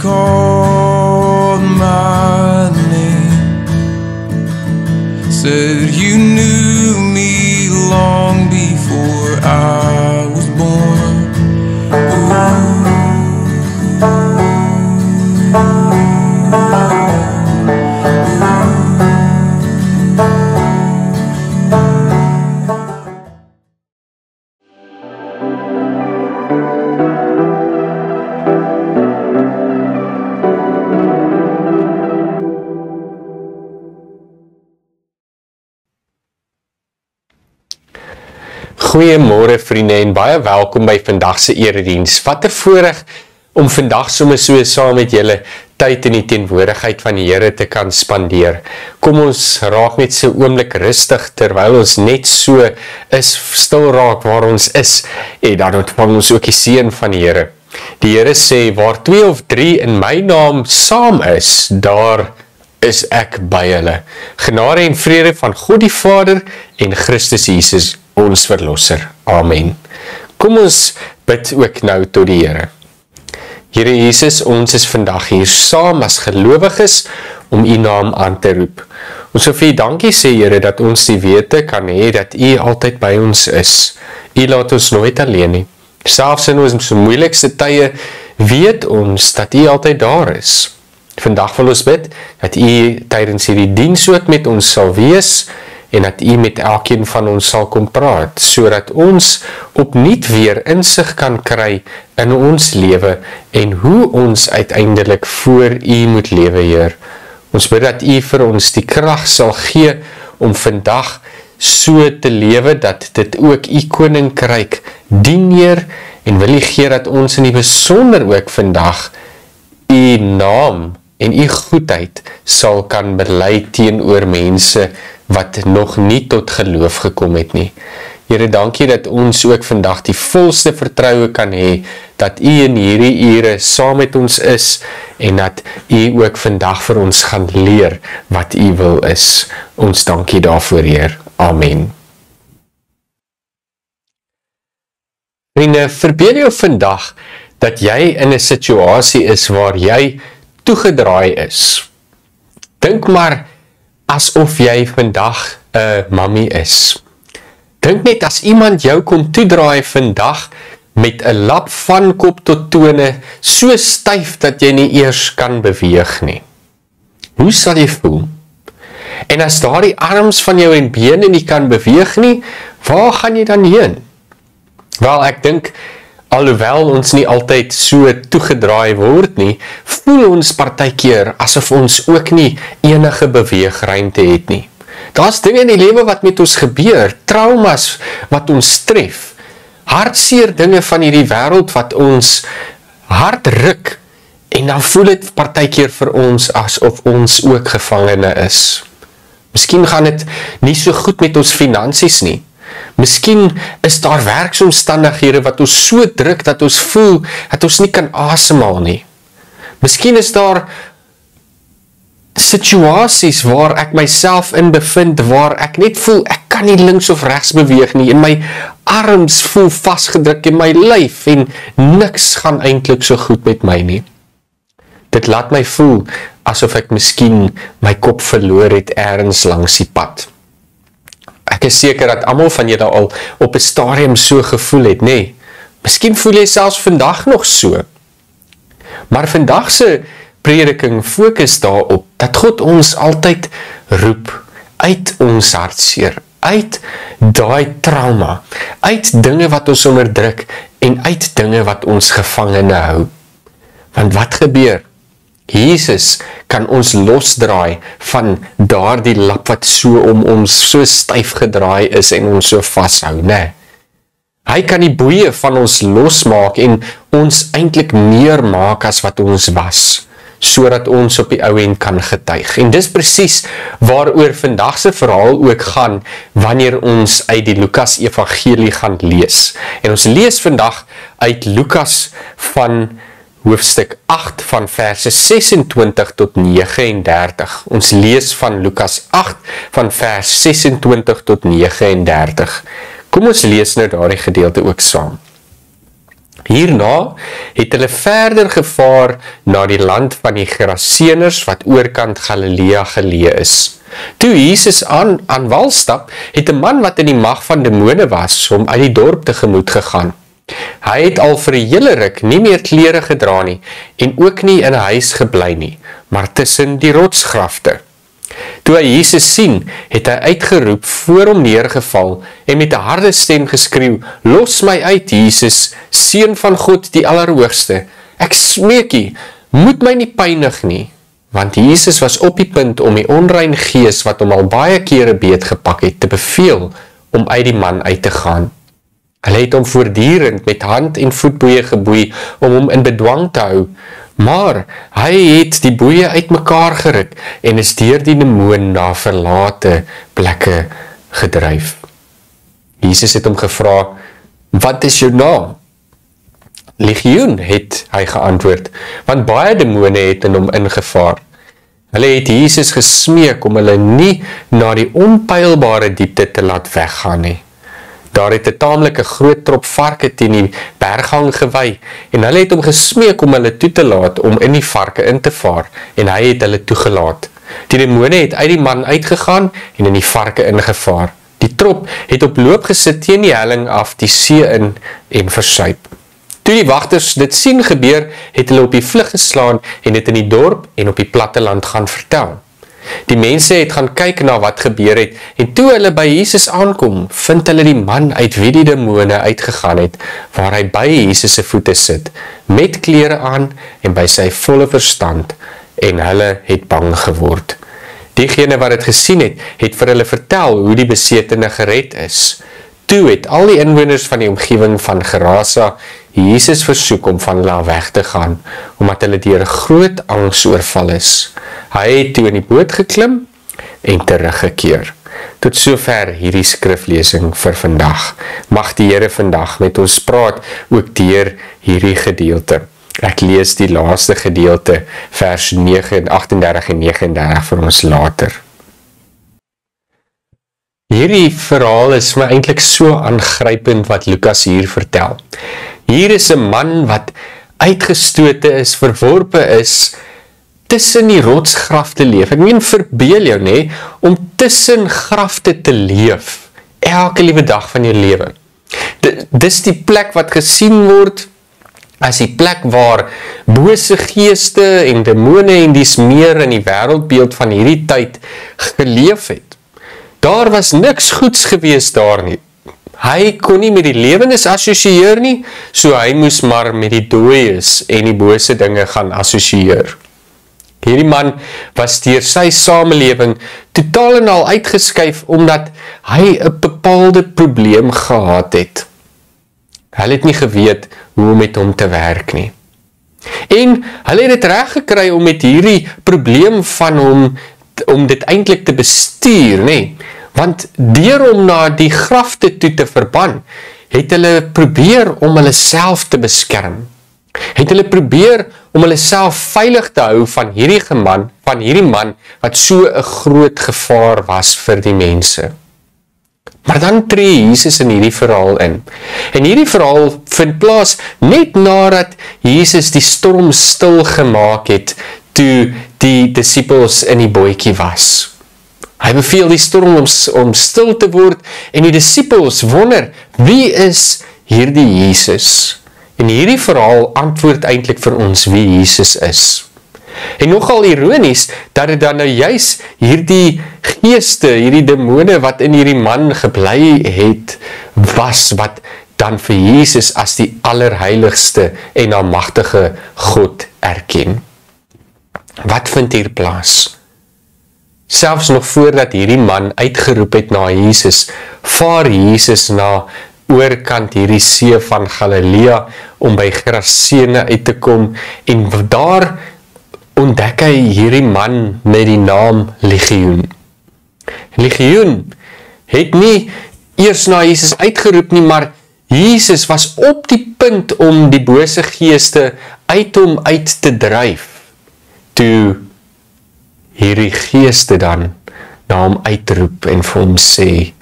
called my name, said you knew me long before I was born. Goeiemôre vriende en baie welkom by vandag se erediens. Wat 'n voorreg om vandag sommer so saam met julle tyd in die teenwoordigheid van die Here te kan spandeer. Kom ons raak net so oomblik rustig terwyl ons net so is stil raak waar ons is en dan ontvang ons ook die seën van die Here. Die Here sê waar 2 of 3 in my naam saam is, daar is ek by hulle. Genade en vrede van God die Vader en Christus Jesus ons verlosser. Amen. Kom ons bid ook nou tot die Here. Here Jesus, ons is vandag hier saam as gelowiges om U naam aan te roep. Ons wil vir U dankie sê, Here, dat ons die wete kan hê dat U altyd by ons is. U laat ons nooit alleen nie. Selfs in ons moeilikste tye weet ons dat U altyd daar is. Vandag wil ons bid dat U tydens hierdie diens ook met ons sal wees en dat U met elkeen van ons sal kom praat, sodat ons opnuut weer insig kan kry in ons lewe en hoe ons uiteindelik voor U moet lewe, Heer. Ons bid dat U vir ons die krag sal gee om vandag so te lewe dat dit ook U koninkryk dien, Heer, en wil U gee dat ons in die besonder ook vandag U naam en U goedheid sal kan bely teenoor mense wat nog nie tot geloof gekom het nie. Here, dankie dat ons ook vandag die volste vertroue kan hê dat U in hierdie ure saam met ons is en dat U ook vandag vir ons gaan leer wat U wil is. Ons dankie daarvoor, Heer. Amen. Vriende, verbeel jou vandag dat jy in 'n situasie is waar jy toegedraai is. Dink maar asof jy vandag 'n mammie is. Dink net as iemand jou kom toedraai vandag met 'n lap van kop tot tone, so styf dat jy nie eers kan beweeg nie. Hoe sal jy voel? En as daardie arms van jou en bene nie kan beweeg nie, waar gaan jy dan heen? Wel, ek dink, alhoewel ons nie altyd so toegedraai word nie, voel ons partykeer asof ons ook nie enige beweegruimte het nie. Daar's dinge in die lewe wat met ons gebeur, traumas wat ons tref, hartseer dinge van hierdie wêreld wat ons hart ruk, en dan voel dit partykeer vir ons asof ons ook gevangene is. Miskien gaan dit nie so goed met ons finansies nie. Miskien is daar werksomstandighede wat ons so druk dat ons voel dat ons nie kan asemhaal nie. Miskien is daar situasies waar ek myself in bevind, waar ek net voel ek kan nie links of regs beweeg nie en my arms voel vasgedruk in my lyf en niks gaan eintlik so goed met my nie. Dit laat my voel asof ek miskien my kop verloor het ergens langs die pad. Ek is seker dat almal van julle al op 'n stadium so gevoel het, nee. Miskien voel jy selfs vandag nog so. Maar vandag se prediking fokus daarop dat God ons altyd roep uit ons hartseer, uit daai trauma, uit dinge wat ons onderdruk en uit dinge wat ons gevangene hou. Want wat gebeur? Jesus kan ons losdraai van daardie lap wat so om ons so styf gedraai is en ons so vashou, né? Hy kan die boeie van ons losmaak en ons eintlik meer maak as wat ons was, sodat ons op die ou end kan getuig. En dis presies waaroor vandag se verhaal ook gaan wanneer ons uit die Lukas Evangelie gaan lees. En ons lees vandag uit Lukas van hoofstuk 8 van verse 26 tot 39. Ons lees van Lukas 8 van vers 26 tot 39. Kom ons lees nou daardie gedeelte ook saam. Hierna het hulle verder gevaar na die land van die Geraseners wat oorkant Galilea geleë is. Toe Jesus aan wal stap, het 'n man wat in die mag van demone was, hom uit die dorp tegemoet gegaan. Hy het al vir 'n hele ruk nie meer klere gedra nie en ook nie in 'n huis gebly nie, maar tussen die rotsgrafte. Toe hy Jesus sien, het hy uitgeroep, voor hom neergeval en met 'n harde stem geskreeu: "Los my uit, Jesus, Seun van God die Allerhoogste. Ek smeek U, moet my nie pynig nie." Want Jesus was op die punt om die onrein gees wat hom al baie kere beetgepak het, te beveel om uit die man uit te gaan. Hulle het hom voortdurend met hand en voetboeie geboei om hom in bedwang te hou, maar hy het die boeie uitmekaar geruk en is deur die demoon na verlate plekke gedryf. Jesus het hom gevra: "Wat is jou naam?" "Legioen," het hy geantwoord, want baie demone het in hom ingevaar. Hulle het Jesus gesmeek om hulle nie na die onpeilbare diepte te laat weggaan nie. Daar het 'n taamlike groot trop varke teen die berghang gewy en hulle het hom gesmeek om hulle toe te laat om in die varke in te vaar en hy het hulle toegelaat. Die demone het uit die man uitgegaan en in die varke ingevaar. Die trop het op loop gesit teen die helling af die see in en versuip. Toe die wagters dit sien gebeur, het hulle op die vlug geslaan en dit in die dorp en op die platteland gaan vertel. Die mense het gaan kyk na wat gebeur het en toe hulle by Jesus aankom, vind hulle die man uit wie die demone uitgegaan het, waar hy by Jesus se voete sit, met klere aan en by sy volle verstand, en hulle het bang geword. Diegene wat dit gesien het, het vir hulle vertel hoe die besetene gered is. Toe het al die inwoners van die omgewing van Gerasa Jesus versoek om van hulle weg te gaan, omdat hulle deur 'n groot angs oorval is. Hy het toe in die boot geklim en teruggekeer. Tot sover hierdie skriflesing vir vandag. Mag die Here vandag met ons praat, ook deur hierdie gedeelte. Ek lees die laaste gedeelte, vers 38 en 39 vir ons later. Hierdie verhaal is my eintlik so aangrypend wat Lukas hier vertel. Hier is 'n man wat uitgestote is, verworpe is, tussen die rotsgrafte leef. Ek meen, verbeel jou, nee, om tussen grafte te leef, elke liewe dag van jou lewe. Dis die plek wat gesien word as die plek waar bose geeste en demone en dies meer in die wêreldbeeld van hierdie tyd geleef het. Daar was niks goeds gewees daar nie. Hy kon nie met die lewendes assosieer nie, so hy moes maar met die dooies en die bose dinge gaan assosieer. Hierdie man was deur sy samelewing totaal en al uitgeskuif, omdat hy 'n bepaalde probleem gehad het. Hulle het nie geweet hoe om met hom te werk nie. En hulle het dit reg gekry om met hierdie probleem van hom, om dit eintlik te bestuur, nee. Want deur om na die grafte toe te verban, het hulle probeer om hulle self te beskerm. Het hulle probeer om hulle self veilig te hou van hierdie man wat so 'n groot gevaar was vir die mense. Maar dan tree Jesus in hierdie verhaal in. En hierdie verhaal vind plaas net nadat Jesus die storm stil gemaak het, toe die disippels in die bootjie was. Hy beveel die storm om stil te word, en die disippels wonder, wie is hierdie Jesus? En hierdie verhaal antwoord eintlik vir ons wie Jesus is. En nogal ironies, dat dit dan nou juis hierdie geeste, hierdie demone wat in hierdie man gebly het, was wat dan vir Jesus as die allerheiligste en almagtige God erken. Wat vind hier plaas? Selfs nog voordat hierdie man uitgeroep het na Jesus, vaar Jesus na oorkant hierdie see van Galilea, om by Gerasene uit te kom, en daar ontdek hy hierdie man met die naam Legioen. Legioen het nie eers na Jesus uitgeroep nie, maar Jesus was op die punt om die bose geeste uit hom uit te dryf, toe hierdie geeste dan na hom uitroep en vir hom sê,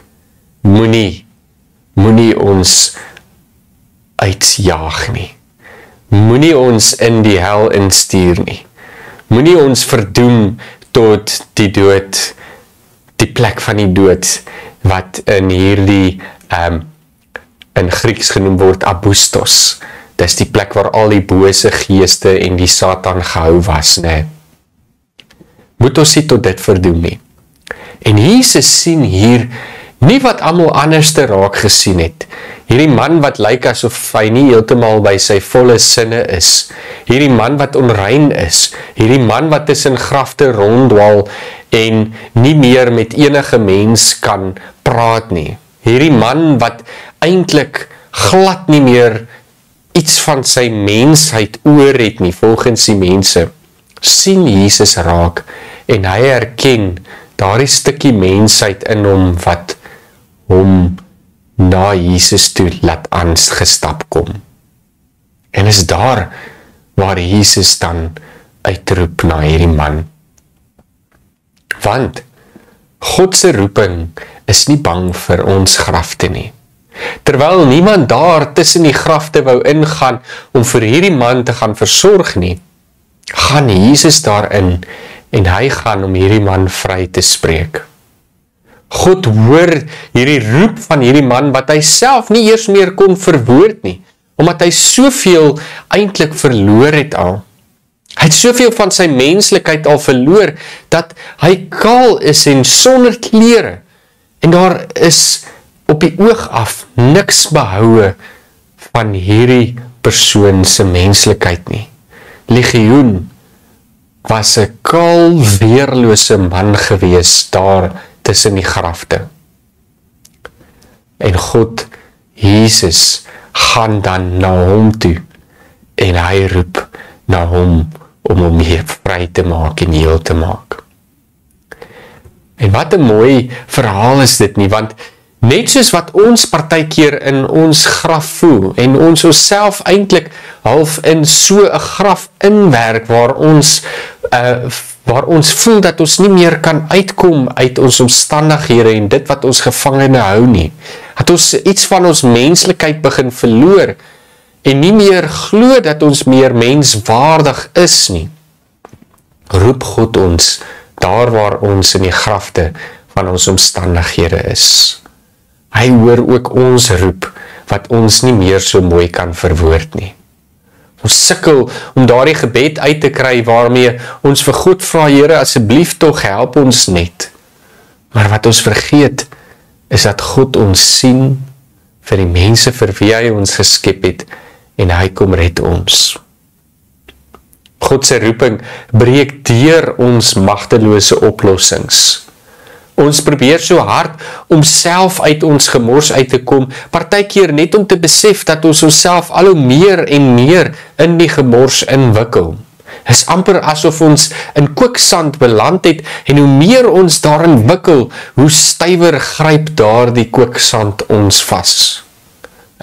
moenie ons uitjaag nie. Moenie ons in die hel instuur nie. Moenie ons verdoem tot die dood, die plek van die dood, wat in hierdie, in Grieks genoem word, Abustos. Dis die plek waar al die bose geeste en die Satan gehou was, nee. Moet ons nie tot dit verdoem nie. En Jesus sien hier nie wat almal anders te raak gesien het. Hierdie man wat lyk asof hy nie heeltemal by sy volle sinne is. Hierdie man wat onrein is. Hierdie man wat tussen grafte ronddwaal en nie meer met enige mens kan praat nie. Hierdie man wat eintlik glad nie meer iets van sy mensheid oor het nie, volgens die mense, sien Jesus raak en hy herken daardie stukkie mensheid in hom wat hom na Jesus toe laat aangestap kom. En is daar waar Jesus dan uitroep na hierdie man. Want God se roeping is nie bang vir ons grafte nie. Terwyl niemand daar tussen die grafte wou ingaan om vir hierdie man te gaan versorg nie, gaan Jesus daarin en hy gaan om hierdie man vry te spreek. God hoor hierdie roep van hierdie man wat hy self nie eers meer kon verwoord nie, omdat hy soveel eintlik verloor het al. Hy het soveel van sy menslikheid al verloor, dat hy kaal is en sonder klere, en daar is op die oog af niks behoue van hierdie persoon se menslikheid nie. Legioen was 'n kaal, weerlose man gewees daar tussen die grafte. En God, Jesus, gaan dan na hom toe en hy roep na hom om hom weer vry te maak en heel te maak. En wat 'n mooi verhaal is dit nie, want net soos wat ons partykeer in ons graf voel en ons osself eintlik half in so 'n graf inwerk waar ons voel dat ons nie meer kan uitkom uit ons omstandighede en dit wat ons gevangene hou nie. Dat ons iets van ons menslikheid begin verloor en nie meer glo dat ons meer menswaardig is nie. Roep God ons daar waar ons in die grafte van ons omstandighede is. Hy hoor ook ons roep wat ons nie meer so mooi kan verwoord nie. Ons sukkel om daardie gebed uit te kry waarmee ons vir God vra, Here, asseblief tog help ons net. Maar wat ons vergeet is dat God ons sien vir die mense vir wie hy ons geskep het en hy kom red ons. God se roeping breek deur ons magtelose oplossings. Ons probeer so hard om self uit ons gemors uit te kom, partykeer net om te besef dat ons onsself al hoe meer en meer in die gemors inwikkel. Is amper asof ons in kwiksand beland het en hoe meer ons daarin wikkel, hoe stywer gryp daardie kwiksand ons vas.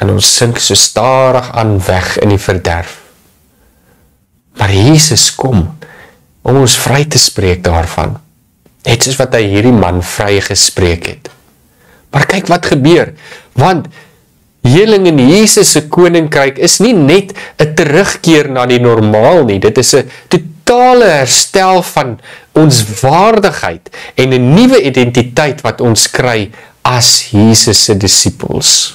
En ons sink so stadig aan weg in die verderf. Maar Jesus kom om ons vry te spreek daarvan. Net soos wat hy hierdie man vry gespreek het. Maar kyk wat gebeur, want heling in Jesus se koninkryk is nie net 'n terugkeer na die normaal nie, dit is 'n totale herstel van ons waardigheid en 'n nuwe identiteit wat ons kry as Jesus se disippels.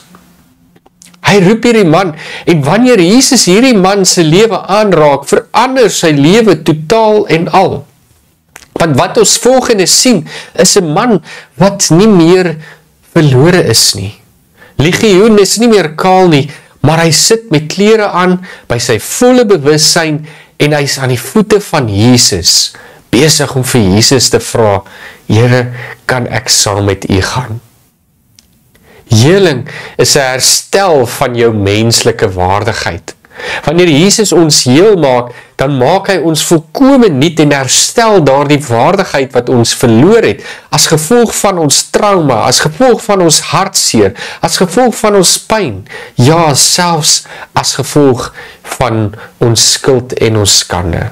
Hy roep hierdie man, en wanneer Jesus hierdie man se lewe aanraak, verander sy lewe totaal en al. Want wat ons volgende sien, is 'n man wat nie meer verlore is nie. Legioen is nie meer kaal nie, maar hy sit met klere aan, by sy volle bewussyn, en hy is aan die voete van Jesus, besig om vir Jesus te vra, Here, kan ek saam met u gaan? Heling is 'n herstel van jou menslike waardigheid. Wanneer Jesus ons heel maak, dan maak hy ons volkome nuut en herstel daardie waardigheid wat ons verloor het, as gevolg van ons trauma, as gevolg van ons hartseer, as gevolg van ons pyn, ja, selfs as gevolg van ons skuld en ons skande.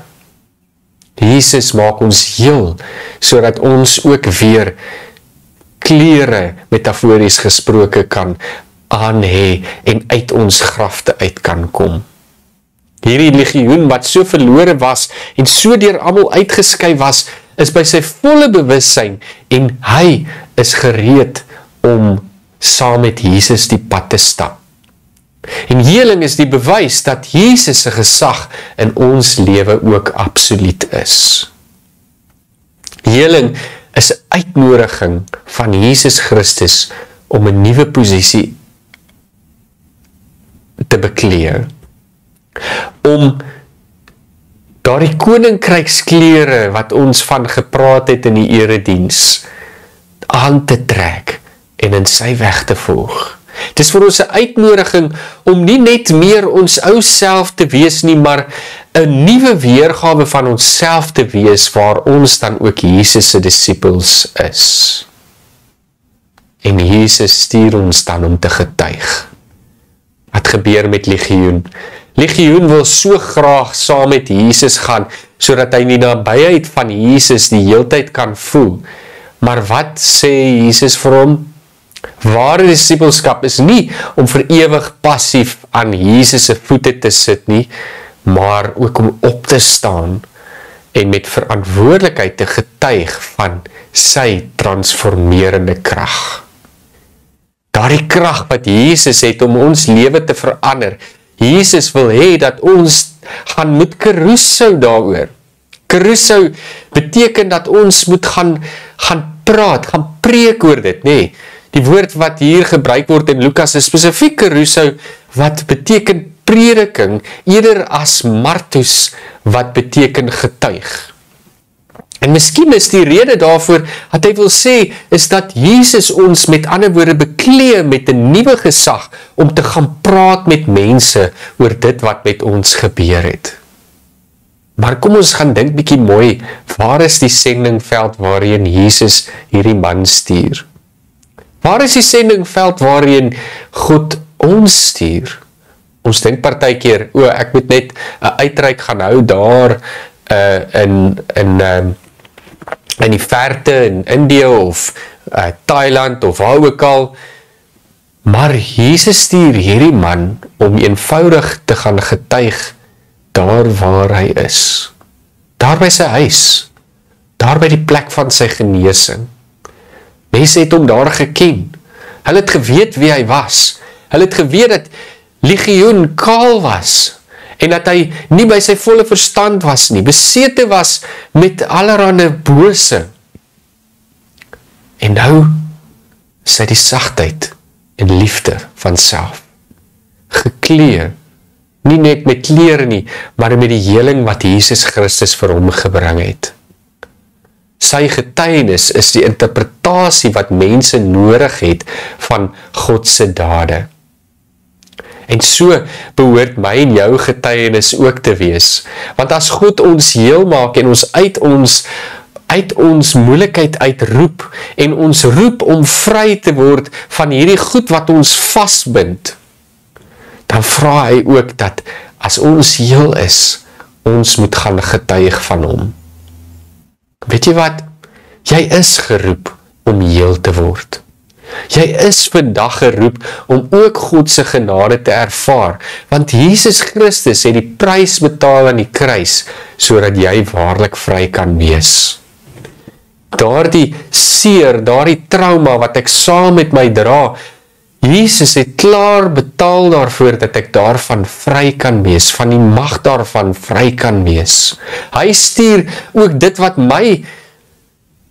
Jesus maak ons heel, sodat ons ook weer klere, metafories gesproke, kan aan hê en uit ons grafte uit kan kom. Hierdie legioen wat so verlore was en so deur almal uitgeskei was, is by sy volle bewussyn en hy is gereed om saam met Jesus die pad te stap. En heling is die bewys dat Jesus se gesag in ons lewe ook absoluut is. Heling is 'n uitnodiging van Jesus Christus om 'n nuwe posisie te bekleë. Om daardie koninkryksklere wat ons van gepraat het in die erediens aan te trek en in sy weg te volg. Dit is vir ons 'n uitnodiging om nie net meer ons ou self te wees nie, maar 'n nuwe weergawe van onsself te wees waar ons dan ook Jesus se disippels is. En Jesus stuur ons dan om te getuig. Wat gebeur met Legioen? Legioen wil so graag saam met Jesus gaan, sodat hy die nabyheid van Jesus die heeltyd kan voel. Maar wat sê Jesus vir hom? Ware disippelskap is nie om vir ewig passief aan Jesus se voete te sit nie, maar ook om op te staan en met verantwoordelikheid te getuig van sy transformerende krag. Daardie krag wat Jesus het om ons lewe te verander. Jesus wil hê dat ons gaan moet keruso daaroor. Keruso beteken dat ons moet gaan praat, gaan preek oor dit, nê? Die woord wat hier gebruik word in Lukas is spesifiek keruso wat beteken prediking eerder as martus wat beteken getuig. En miskien is die rede daarvoor wat hy wil sê is dat Jesus ons met ander woorde bekleë met 'n nuwe gesag om te gaan praat met mense oor dit wat met ons gebeur het. Maar kom ons gaan dink bietjie mooi, waar is die sendingveld waarheen Jesus hierdie man stuur? Waar is die sendingveld waarheen God ons stuur? Ons dink partykeer, ek moet net 'n uitreik gaan hou daar in die verte in Indië of Thailand of waar ook al. Maar Jesus stuur hierdie man om eenvoudig te gaan getuig daar waar hy is. Daar by sy huis. Daar by die plek van sy genesing. Mense het hom daar geken. Hulle het geweet wie hy was. Hulle het geweet dat Legioen kaal was en dat hy nie by sy volle verstand was nie, besete was met allerhande bose. En nou is hy die sagtheid en liefde van self. Gekleed, nie net met klere nie, maar met die heling wat Jesus Christus vir hom gebring het. Sy getuienis is die interpretasie wat mense nodig het van God se dade. En so behoort my en jou getuienis ook te wees. Want as God ons heel maak en ons uit ons moeilikheid uitroep en ons roep om vry te word van hierdie goed wat ons vasbind, dan vra hy ook dat as ons heel is, ons moet gaan getuig van hom. Weet jy wat? Jy is geroep om heel te word. Jy is vandag geroep om ook God se genade te ervaar, want Jesus Christus het die prys betaal aan die kruis, sodat jy waarlik vry kan wees. Daardie seer, daardie trauma wat ek saam met my dra, Jesus het klaar betaal daarvoor dat ek daarvan vry kan wees, van die mag daarvan vry kan wees. Hy stuur ook dit wat my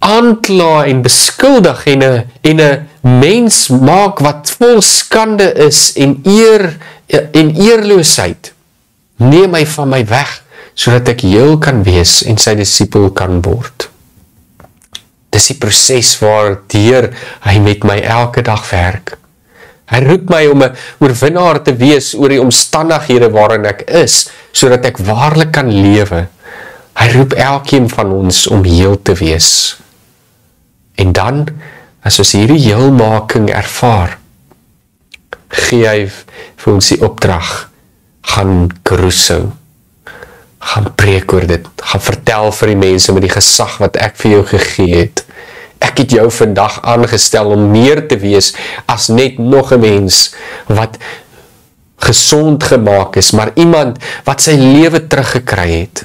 aankla en beskuldig en 'n mens maak wat vol skande is en eerloosheid. Neem my van my weg, sodat ek heel kan wees en sy disipel kan word. Dis die proses waardeur hy met my elke dag werk. Hy roep my om 'n oorwinnaar te wees oor die omstandighede waarin ek is, sodat ek waarlik kan lewe. Hy roep elkeen van ons om heel te wees. En dan, as ons hierdie heelmaking ervaar, gee hy vir ons die opdrag, gaan keruso, gaan preek oor dit, gaan vertel vir die mense met die gesag wat ek vir jou gegee het, Ek het jou vandag aangestel om meer te wees as net nog 'n mens wat gesond gemaak is, maar iemand wat sy lewe teruggekry het.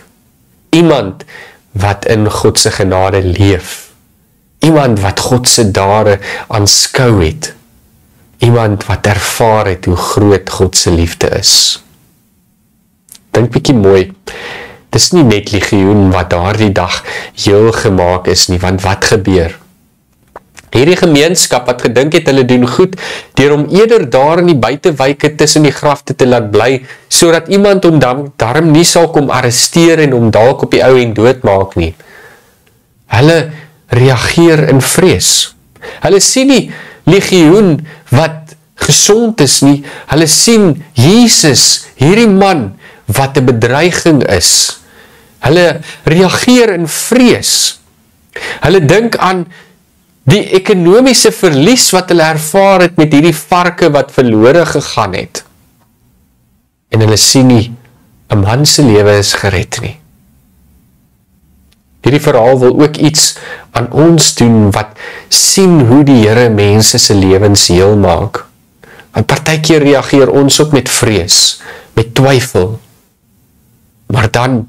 Iemand wat in God se genade leef. Iemand wat God se dade aanskou het. Iemand wat ervaar het hoe groot God se liefde is. Dink bietjie mooi. Dis nie net Legioen wat daardie dag heel gemaak is nie, want wat gebeur? Hierdie gemeenskap wat gedink het hulle doen goed, deur om eerder daar in die buitewyke tussen die grafte te laat bly, sodat iemand hom daarom nie sal kom arresteer en hom dalk op die ou en doodmaak nie. Hulle reageer in vrees. Hulle sien nie Legioen wat gesond is nie, hulle sien Jesus, hierdie man wat 'n bedreiging is. Hulle reageer in vrees. Hulle dink aan die ekonomiese verlies wat hulle ervaar het met hierdie varke wat verlore gegaan het. En hulle sien nie 'n man se lewe is gered nie. Hierdie verhaal wil ook iets aan ons doen wat sien hoe die Here mense se lewens heel maak. Want partykeer reageer ons ook met vrees, met twyfel. Maar dan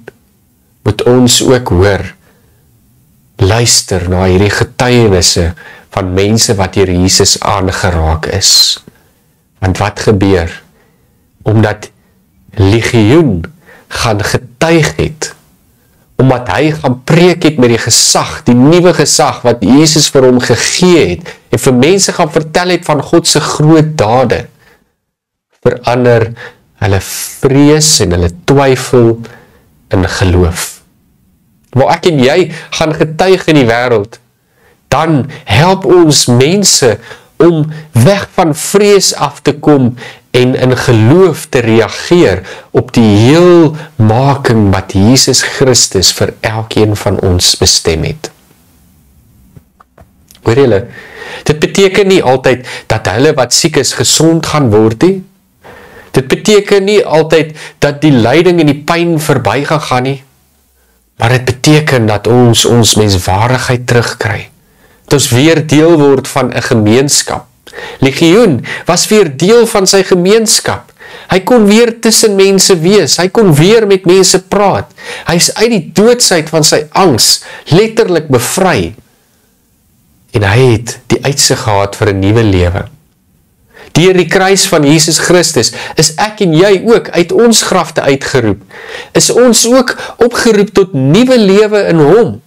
moet ons ook hoor, luister na hierdie getuienisse van mense wat deur Jesus aangeraak is. Want wat gebeur? Omdat Legioen gaan getuig het, omdat hy gaan preek het met die gesag, die nuwe gesag wat Jesus vir hom gegee het, en vir mense gaan vertel het van God se groot dade, verander hulle vrees en hulle twyfel in geloof. Waar ek en jy gaan getuig in die wêreld, dan help ons mense om weg van vrees af te kom en in geloof te reageer op die heelmaking wat Jesus Christus vir elkeen van ons bestem het. Hoor julle, dit beteken nie altyd dat hulle wat siek is gesond gaan word nie. Dit beteken nie altyd dat die lyding en die pyn verby gaan nie. Maar dit beteken dat ons menswaardigheid terugkry. Dat ons weer deel word van 'n gemeenskap. Legioen was weer deel van sy gemeenskap. Hy kon weer tussen mense wees. Hy kon weer met mense praat. Hy is uit die doodsheid van sy angs letterlik bevry. En hy het die uitsig gehad vir 'n nuwe lewe. Deur die kruis van Jesus Christus is ek en jy ook uit ons grafte uitgeroep. Is ons ook opgeroep tot nuwe lewe in hom.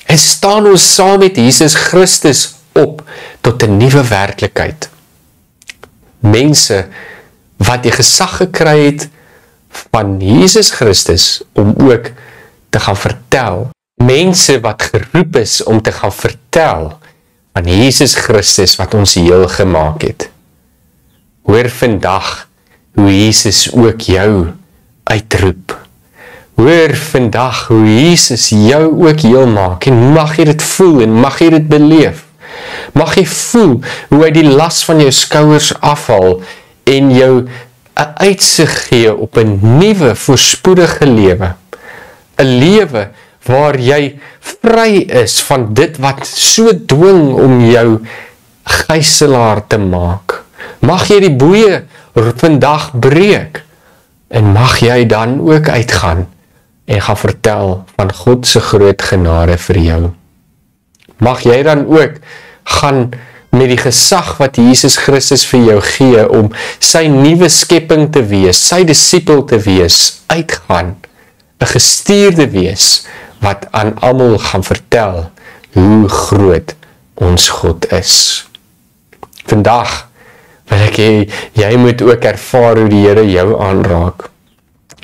En staan ons saam met Jesus Christus op tot 'n nuwe werklikheid. Mense wat die gesag gekry het van Jesus Christus om ook te gaan vertel. Mense wat geroep is om te gaan vertel van Jesus Christus wat ons heel gemaak het. Hoor vandag hoe Jesus ook jou uitroep. Hoor vandag hoe Jesus jou ook heel maak en mag jy dit voel en mag jy dit beleef. Mag jy voel hoe hy die las van jou skouers afhaal en jou 'n uitsig gee op 'n nuwe voorspoedige lewe. 'n Lewe waar jy vry is van dit wat so dwing om jou gijslaar te maak. Mag jy die boeie vandag breek en mag jy dan ook uitgaan en gaan vertel van God se groot genade vir jou. Mag jy dan ook gaan met die gesag wat Jesus Christus vir jou gee om sy nuwe skepping te wees, sy disipel te wees, uitgaan, 'n gestuurde wees wat aan almal gaan vertel hoe groot ons God is. Vandag wil ek hê, jy moet ook ervaar hoe die Here jou aanraak.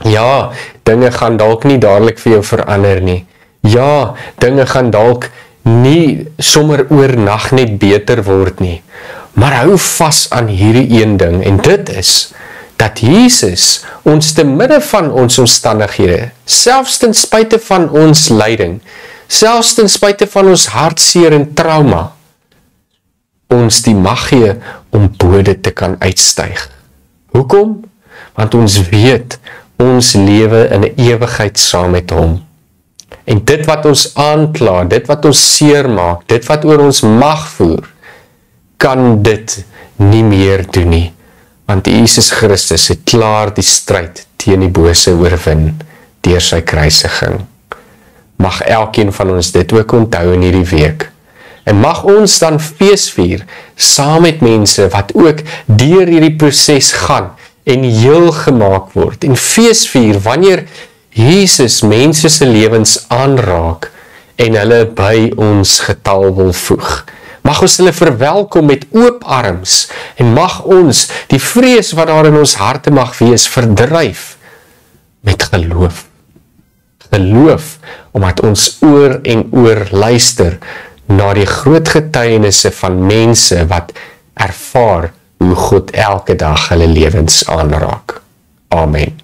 Ja, dinge gaan dalk nie dadelik vir jou verander nie. Ja, dinge gaan dalk nie sommer oornag net beter word nie. Maar hou vas aan hierdie een ding en dit is dat Jesus ons te midde van ons omstandighede, selfs ten spyte van ons lyding, selfs ten spyte van ons hartseer en trauma, ons die mag gee om bo dit te kan uitstyg. Hoekom? Want ons weet ons lewe in 'n ewigheid saam met hom. En dit wat ons aankla, dit wat ons seer maak, dit wat oor ons mag voer, kan dit nie meer doen nie. Want Jesus Christus het klaar die stryd teen die bose oorwin deur sy kruisiging. Mag elkeen van ons dit ook onthou in hierdie week. En mag ons dan feesvier saam met mense wat ook deur hierdie proses gaan en heel gemaak word. En feesvier wanneer Jesus mense se lewens aanraak en hulle by ons getal wil voeg. Mag ons hulle verwelkom met oop arms en mag ons die vrees wat daar in ons harte mag wees verdryf met geloof. Geloof, omdat ons oor en oor luister na die groot getuienisse van mense wat ervaar hoe God elke dag hulle lewens aanraak. Amen.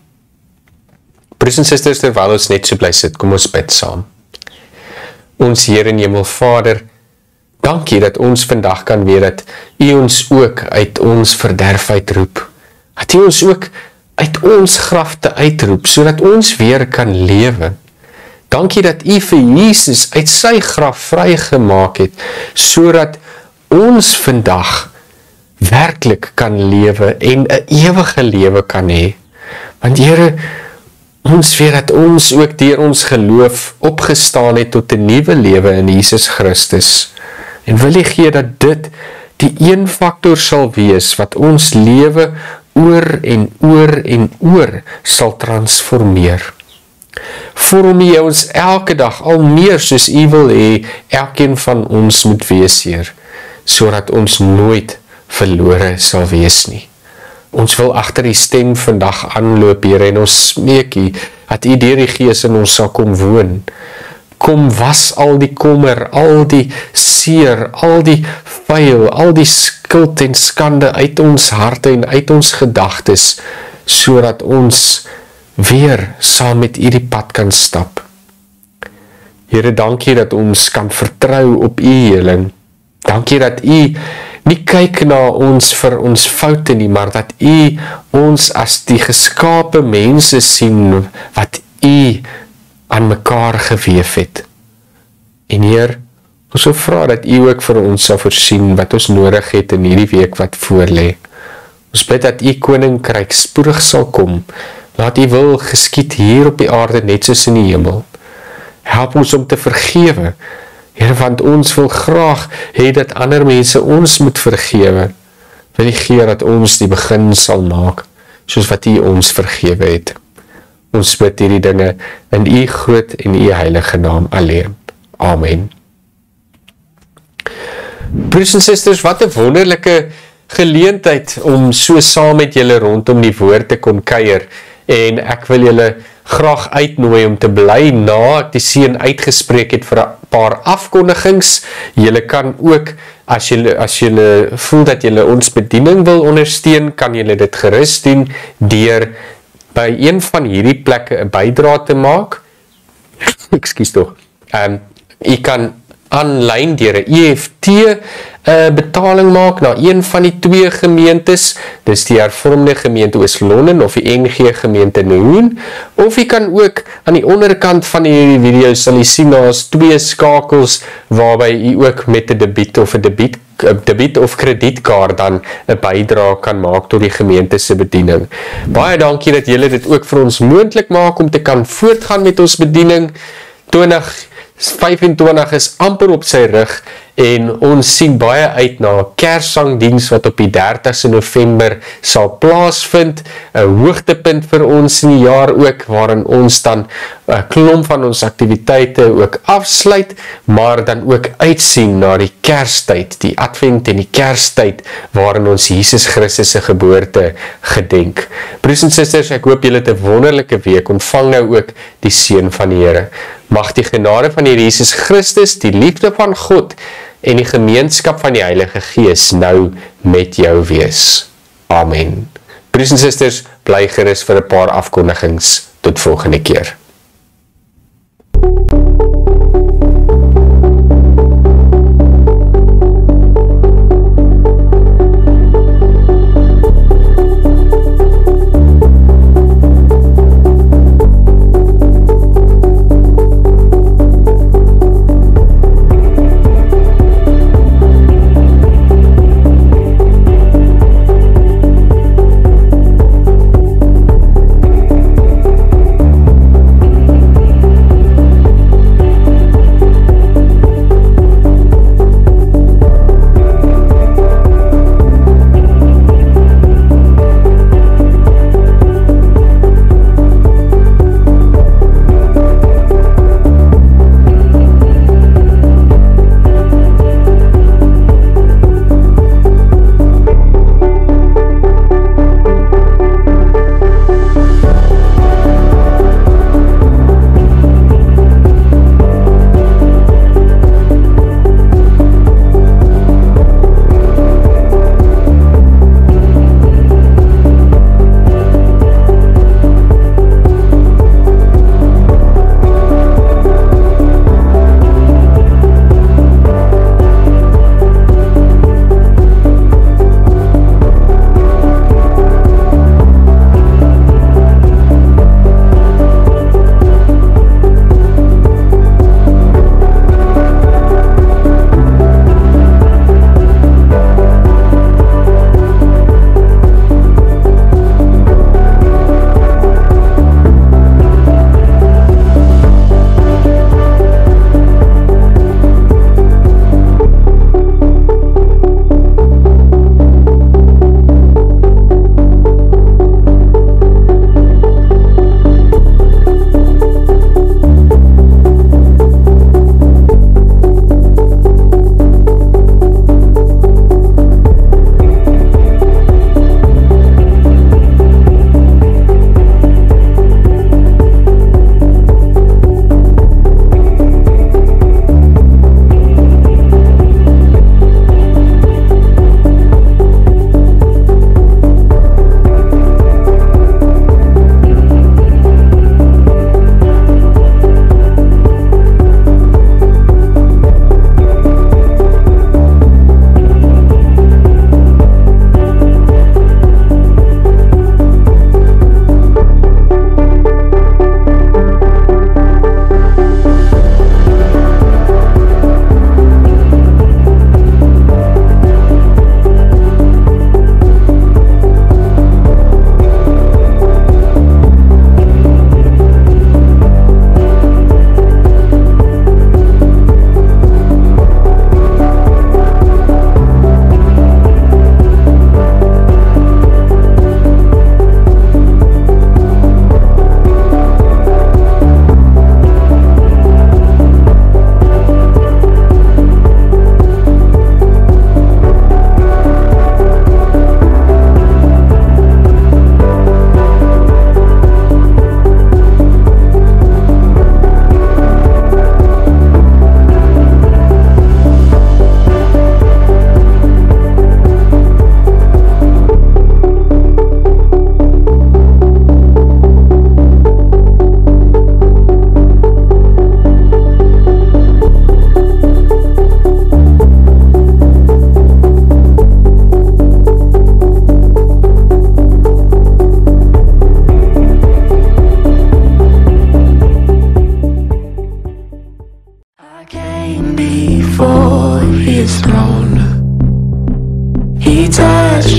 Broers en susters, terwyl ons net so bly sit, kom ons bid saam. Ons Here en Hemelvader, dankie dat ons vandag kan weet dat U ons ook uit ons verderf uitroep. Dat U ons ook uit ons grafte uitroep, sodat ons weer kan lewe. Dankie dat U vir Jesus uit sy graf vrygemaak het, sodat ons vandag werklik kan lewe en 'n ewige lewe kan hê. Want Here, ons weet dat ons ook deur ons geloof opgestaan het tot 'n nuwe lewe in Jesus Christus. En wil U gee dat dit die een faktor sal wees wat ons lewe oor en oor en oor sal transformeer. Vorm U ons elke dag al meer soos U wil hê elkeen van ons moet wees, Heer, sodat ons nooit verlore sal wees nie. Ons wil agter die stem vandag aanloop, Here, en ons smeek U dat U deur die Gees in ons sal kom woon. Kom was al die kommer, al die seer, al die vuil, al die skuld en skande uit ons harte en uit ons gedagtes, sodat ons weer saam met U die pad kan stap. Here, dankie dat ons kan vertrou op U heling. Dankie dat U nie kyk na ons vir ons foute nie, maar dat U ons as die geskape mense sien wat U aan mekaar geweef het. En Heer, ons wil vra dat U ook vir ons sal voorsien wat ons nodig het in hierdie week wat voorlê. Ons bid dat U koninkryk spoedig sal kom. Laat U wil geskied hier op die aarde net soos in die hemel. Help ons om te vergewe, Here, want ons wil graag hê dat ander mense ons moet vergewe. Wil U gee dat ons die begin sal maak, soos wat U ons vergewe het. Ons bid hierdie dinge in U groot en U heilige naam alleen. Amen. Broers en susters, wat 'n wonderlike geleentheid om so saam met julle rondom die woord te kon kuier. En ek wil julle graag uitnooi om te bly na ek die seën uitgespreek het vir 'n paar afkondigings. Julle kan ook, as julle voel dat julle ons bediening wil ondersteun, kan julle dit gerus doen deur by een van hierdie plekke 'n bydrae te maak. Ekskuus tog. U kan aanlyn deur 'n EFT betaling maak na een van die twee gemeentes, dis die hervormde gemeente Oos-London of die NG gemeente Noon, of jy kan ook aan die onderkant van hierdie video sal jy sien daar's twee skakels waarby jy ook met 'n debiet of kredietkaart dan 'n bydrae kan maak tot die gemeente se bediening. Baie dankie dat julle dit ook vir ons moontlik maak om te kan voortgaan met ons bediening. 2025 is amper op sy rug en ons sien baie uit na Kerssangdiens wat op die 30ste November sal plaasvind, 'n hoogtepunt vir ons in die jaar ook, waarin ons dan 'n klomp van ons aktiwiteite ook afsluit, maar dan ook uitsien na die Kerstyd, die Advent en die Kerstyd, waarin ons Jesus Christus se geboorte gedenk. Broers en susters, ek hoop julle het 'n wonderlike week, ontvang nou ook die seën van die Here. Mag die genade van die Jesus Christus, die liefde van God en die gemeenskap van die Heilige Gees nou met jou wees. Amen. Broers en susters, bly gerus vir 'n paar afkondigings. Tot volgende keer.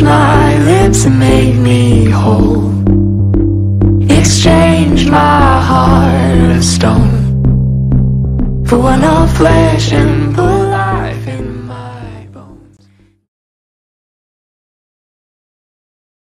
my lips and made me whole. Exchanged my heart of stone for one of flesh and bone.